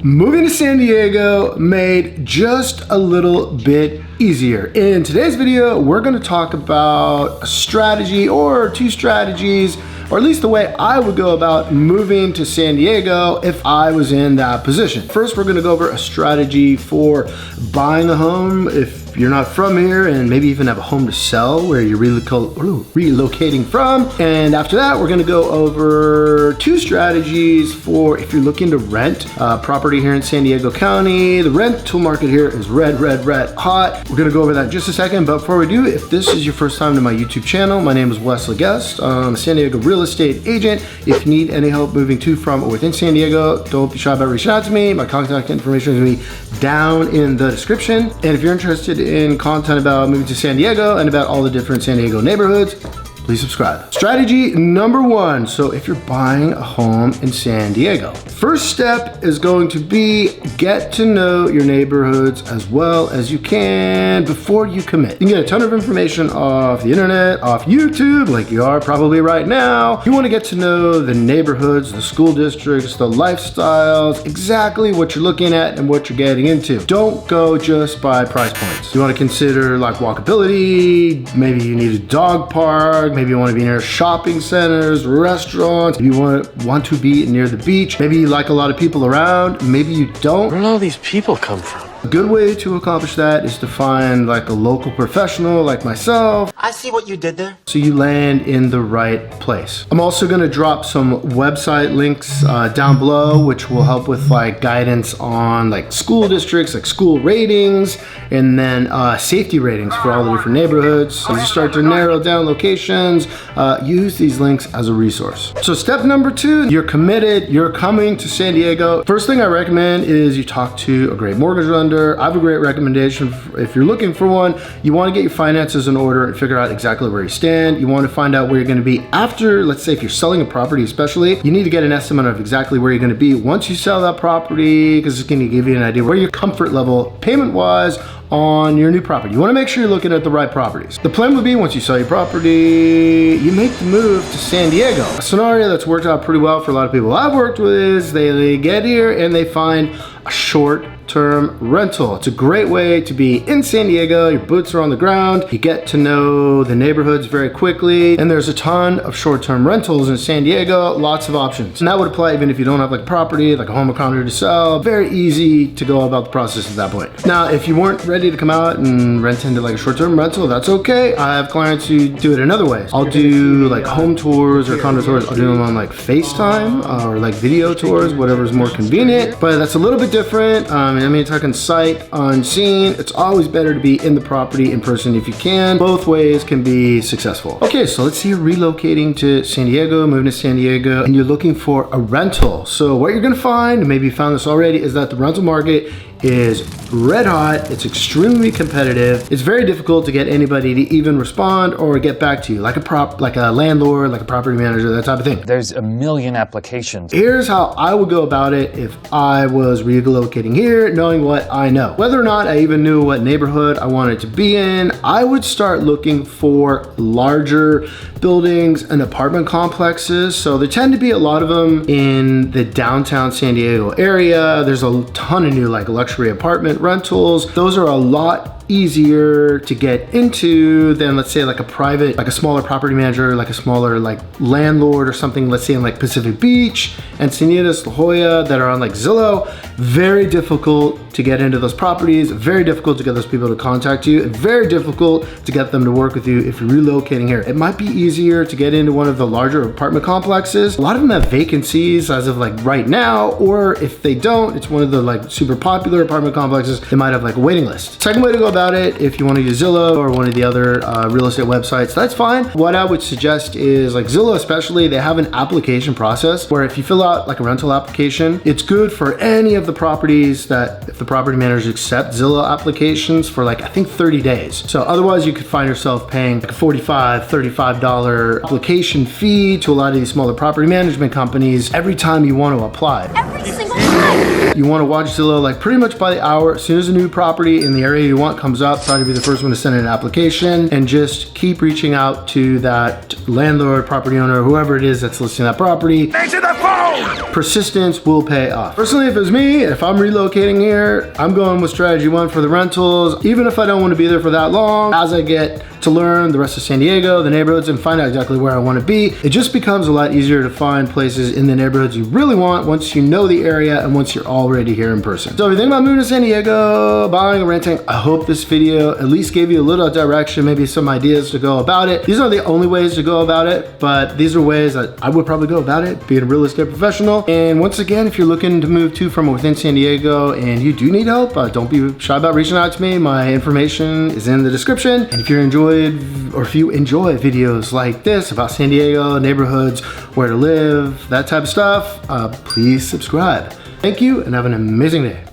moving to San Diego made just a little bit easier. In today's video, we're gonna talk about a strategy or two strategies, or at least the way I would go about moving to San Diego if I was in that position. First, we're gonna go over a strategy for buying a home if you're not from here, and maybe even have a home to sell where you're relocating from. And after that, we're gonna go over two strategies for if you're looking to rent property here in San Diego County. The rental market here is red hot. We're gonna go over that in just a second, but before we do, if this is your first time to my YouTube channel, my name is Wesley Guest. I'm a San Diego real estate agent. If you need any help moving to, from, or within San Diego, don't be shy about reaching out to me. My contact information is gonna be down in the description. And if you're interested in content about moving to San Diego and about all the different San Diego neighborhoods, please subscribe. Strategy number one. So if you're buying a home in San Diego, first step is going to be get to know your neighborhoods as well as you can before you commit. You can get a ton of information off the internet, off YouTube, like you are probably right now. You want to get to know the neighborhoods, the school districts, the lifestyles, exactly what you're looking at and what you're getting into. Don't go just by price points. You want to consider like walkability, maybe you need a dog park, maybe you want to be near shopping centers, restaurants, maybe you want to be near the beach, maybe you like a lot of people around, maybe you don't. Where do all these people come from? A good way to accomplish that is to find like a local professional like myself. I see what you did there. So you land in the right place. I'm also gonna drop some website links down below, which will help with like guidance on like school districts, like school ratings, and then safety ratings for all the different neighborhoods. As you start to narrow down locations, use these links as a resource. So step number two, you're committed, you're coming to San Diego. First thing I recommend is you talk to a great mortgage lender. I have a great recommendation if you're looking for one. You want to get your finances in order and figure out exactly where you stand. You want to find out where you're going to be after, let's say if you're selling a property especially, you need to get an estimate of exactly where you're going to be once you sell that property, because it's going to give you an idea where your comfort level payment-wise on your new property. You want to make sure you're looking at the right properties. The plan would be once you sell your property, you make the move to San Diego. A scenario that's worked out pretty well for a lot of people I've worked with is they get here and they find a short-term rental. It's a great way to be in San Diego, your boots are on the ground, you get to know the neighborhoods very quickly, and there's a ton of short-term rentals in San Diego, lots of options. And that would apply even if you don't have like a property, like a home or condo to sell. Very easy to go about the process at that point. Now, if you weren't ready to come out and rent into like a short-term rental, that's okay. I have clients who do it another way. I'll do like home tours or condo tours. I'll do them on like FaceTime or like video tours, whatever's more convenient, but that's a little bit different. I mean, talking sight unseen. It's always better to be in the property in person if you can. Both ways can be successful. Okay, so let's say you're relocating to San Diego, moving to San Diego, and you're looking for a rental. So what you're gonna find, maybe you found this already, is that the rental market is red hot. It's extremely competitive. It's very difficult to get anybody to even respond or get back to you, like a landlord, like a property manager, that type of thing. There's a million applications. Here's how I would go about it if I was relocating here, knowing what I know. Whether or not I even knew what neighborhood I wanted to be in, I would start looking for larger buildings and apartment complexes. So there tend to be a lot of them in the downtown San Diego area. There's a ton of new like luxury apartment rentals. Those are a lot easier to get into than, let's say, like a private, like a smaller property manager, like a smaller like landlord or something, let's say in like Pacific Beach, Encinitas, La Jolla, that are on like Zillow. Very difficult to get into those properties, very difficult to get those people to contact you, and very difficult to get them to work with you if you're relocating here. It might be easier to get into one of the larger apartment complexes. A lot of them have vacancies as of like right now, or if they don't, it's one of the like super popular apartment complexes, they might have like a waiting list. Second way to go about it, if you want to use Zillow or one of the other real estate websites, that's fine. What I would suggest is like Zillow especially, they have an application process where if you fill out like a rental application, it's good for any of the properties that if the property managers accept Zillow applications for like, I think 30 days. So otherwise you could find yourself paying like a $45, $35 application fee to a lot of these smaller property management companies every time you want to apply. Every single time. it. You want to watch Zillow like pretty much by the hour. As soon as a new property in the area you want comes up, try to be the first one to send in an application, and just keep reaching out to that landlord, property owner, whoever it is that's listing that property. Answer the phone! Persistence will pay off. Personally, if it was me, if I'm relocating here, I'm going with strategy 1 for the rentals. Even if I don't want to be there for that long, as I get to learn the rest of San Diego, the neighborhoods, and find out exactly where I want to be, it just becomes a lot easier to find places in the neighborhoods you really want once you know the area and once you're already here in person. So if you think about moving to San Diego, buying or renting, I hope this video at least gave you a little direction, maybe some ideas to go about it. These aren't the only ways to go about it, but these are ways that I would probably go about it, being a real estate professional. And once again, if you're looking to move to from within San Diego and you do need help, don't be shy about reaching out to me. My information is in the description. And if you enjoy videos like this about San Diego, neighborhoods, where to live, that type of stuff, please subscribe. Thank you and have an amazing day.